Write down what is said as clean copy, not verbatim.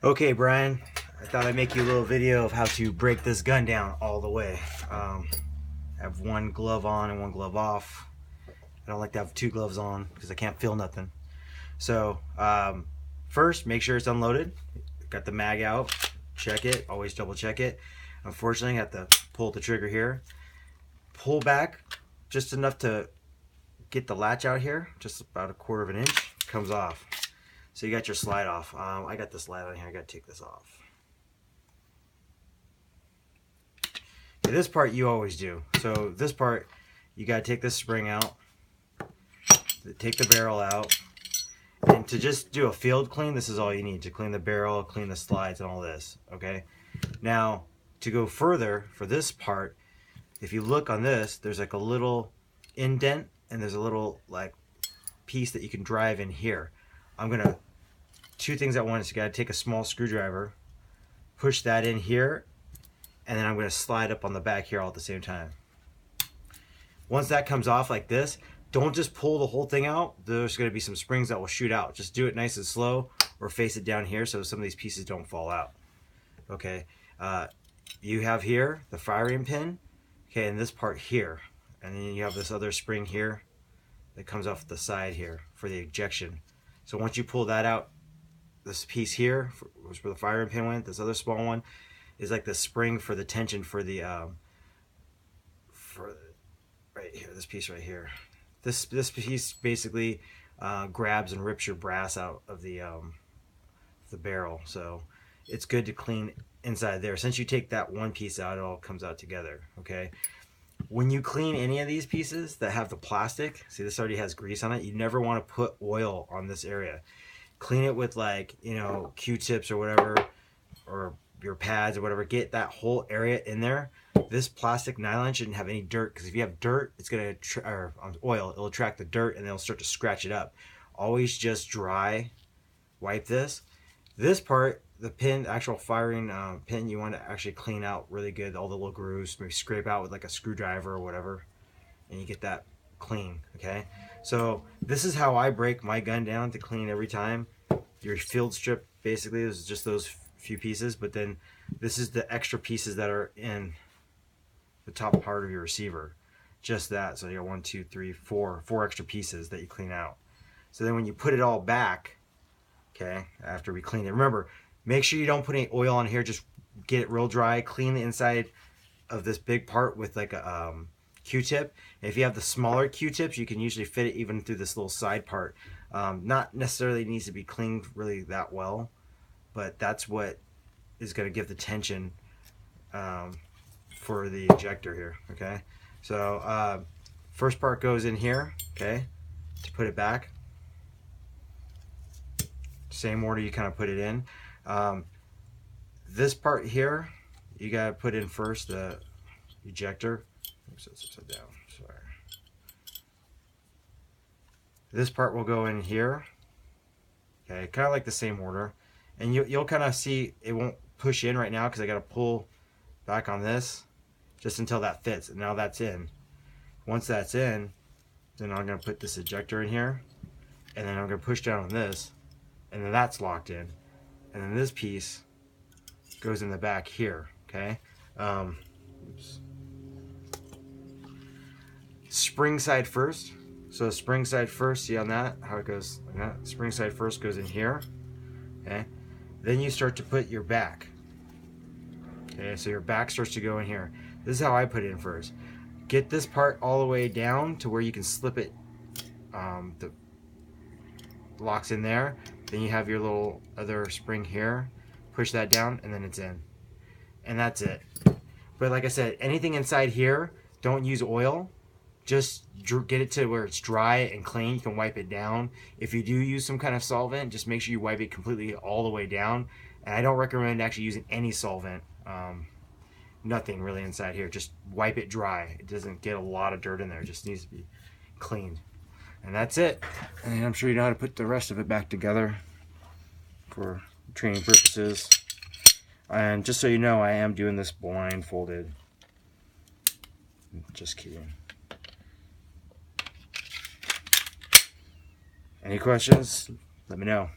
Okay, Brian, I thought I'd make you a little video of how to break this gun down all the way. I have one glove on and one glove off. I don't like to have two gloves on because I can't feel nothing. So, first, make sure it's unloaded. Got the mag out. Check it. Always double check it. Unfortunately, I have to pull the trigger here. Pull back just enough to get the latch out here, just about 1/4 of an inch. Comes off. So you got your slide off. I got this light on here. I got to take this off. Okay, this part you always do. So this part, you got to take this spring out, take the barrel out, and to just do a field clean, this is all you need to clean the barrel, clean the slides, and all this. Okay. Now to go further for this part, if you look on this, there's like a little indent, and there's a little like piece that you can drive in here. I'm gonna two things at once. You got to take a small screwdriver, push that in here, and then I'm going to slide up on the back here all at the same time. Once that comes off like this, don't just pull the whole thing out. There's going to be some springs that will shoot out. Just do it nice and slow, or face it down here so some of these pieces don't fall out. Okay, you have here the firing pin, okay, and this part here, and then you have this other spring here that comes off the side here for the ejection. So once you pull that out, this piece here was where the firing pin went. This other small one is like the spring for the tension for the right here, this piece right here. This piece basically grabs and rips your brass out of the barrel. So it's good to clean inside there. Since you take that one piece out, it all comes out together. Okay. When you clean any of these pieces that have the plastic, see this already has grease on it. You never want to put oil on this area. Clean it with, like, you know, Q-tips or whatever, or your pads or whatever. Get that whole area in there. This plastic nylon shouldn't have any dirt, because if you have dirt, it's gonna or oil, it'll attract the dirt and it'll start to scratch it up. Always just dry wipe this. This part, the pin, actual firing pin, you want to actually clean out really good, all the little grooves. Maybe scrape out with like a screwdriver or whatever, and you get that clean. Okay, so this is how I break my gun down to clean every time. Your field strip basically is just those few pieces, but then this is the extra pieces that are in the top part of your receiver, just that. So you got 1, 2, 3, 4 extra pieces that you clean out. So then when you put it all back, okay, after we clean it, remember, make sure you don't put any oil on here. Just get it real dry. Clean the inside of this big part with like a Q-tip. If you have the smaller Q-tips, you can usually fit it even through this little side part. Not necessarily needs to be cleaned really that well, but that's what is going to give the tension for the ejector here. Okay, so first part goes in here, okay, to put it back. Same order you kind of put it in. This part here, you got to put in first the ejector. Oops, it's upside down. Sorry. This part will go in here. Okay, kind of like the same order, and you'll kind of see it won't push in right now because I got to pull back on this just until that fits. And now that's in. Once that's in, then I'm going to put this ejector in here, and then I'm going to push down on this, and then that's locked in, and then this piece goes in the back here. Okay, oops. Spring side first. So spring side first, see on that how it goes like that. Spring side first goes in here. Okay, then you start to put your back. Okay, so your back starts to go in here. This is how I put it in first. Get this part all the way down to where you can slip it. The locks in there. Then you have your little other spring here. Push that down, and then it's in. And that's it. But like I said, anything inside here, don't use oil. Just get it to where it's dry and clean. You can wipe it down. If you do use some kind of solvent, just make sure you wipe it completely all the way down. And I don't recommend actually using any solvent. Nothing really inside here. Just wipe it dry. It doesn't get a lot of dirt in there. It just needs to be cleaned. And that's it. And I'm sure you know how to put the rest of it back together for training purposes. And just so you know, I am doing this blindfolded. Just kidding. Any questions? Let me know.